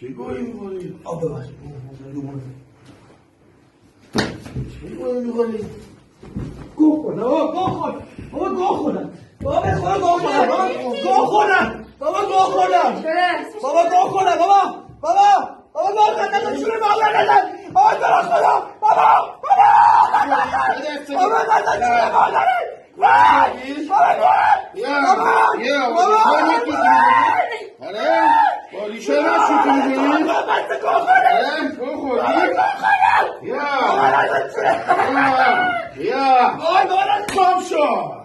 چه گویی میخوری؟ آب ببخش چه گویی میخوری؟ گوه خوردم بابا گوه خوردم بابا به خدا گوه خوردم گوه خوردم بابا گوه خوردم بابا گوه خوردم بابا گوه خوردم نزد چونه بابا نزد بابا درست خدا بابا نزد چونه بابا آره بالی چرا چوتی میکنی؟ تو خوردی؟ یا گم شو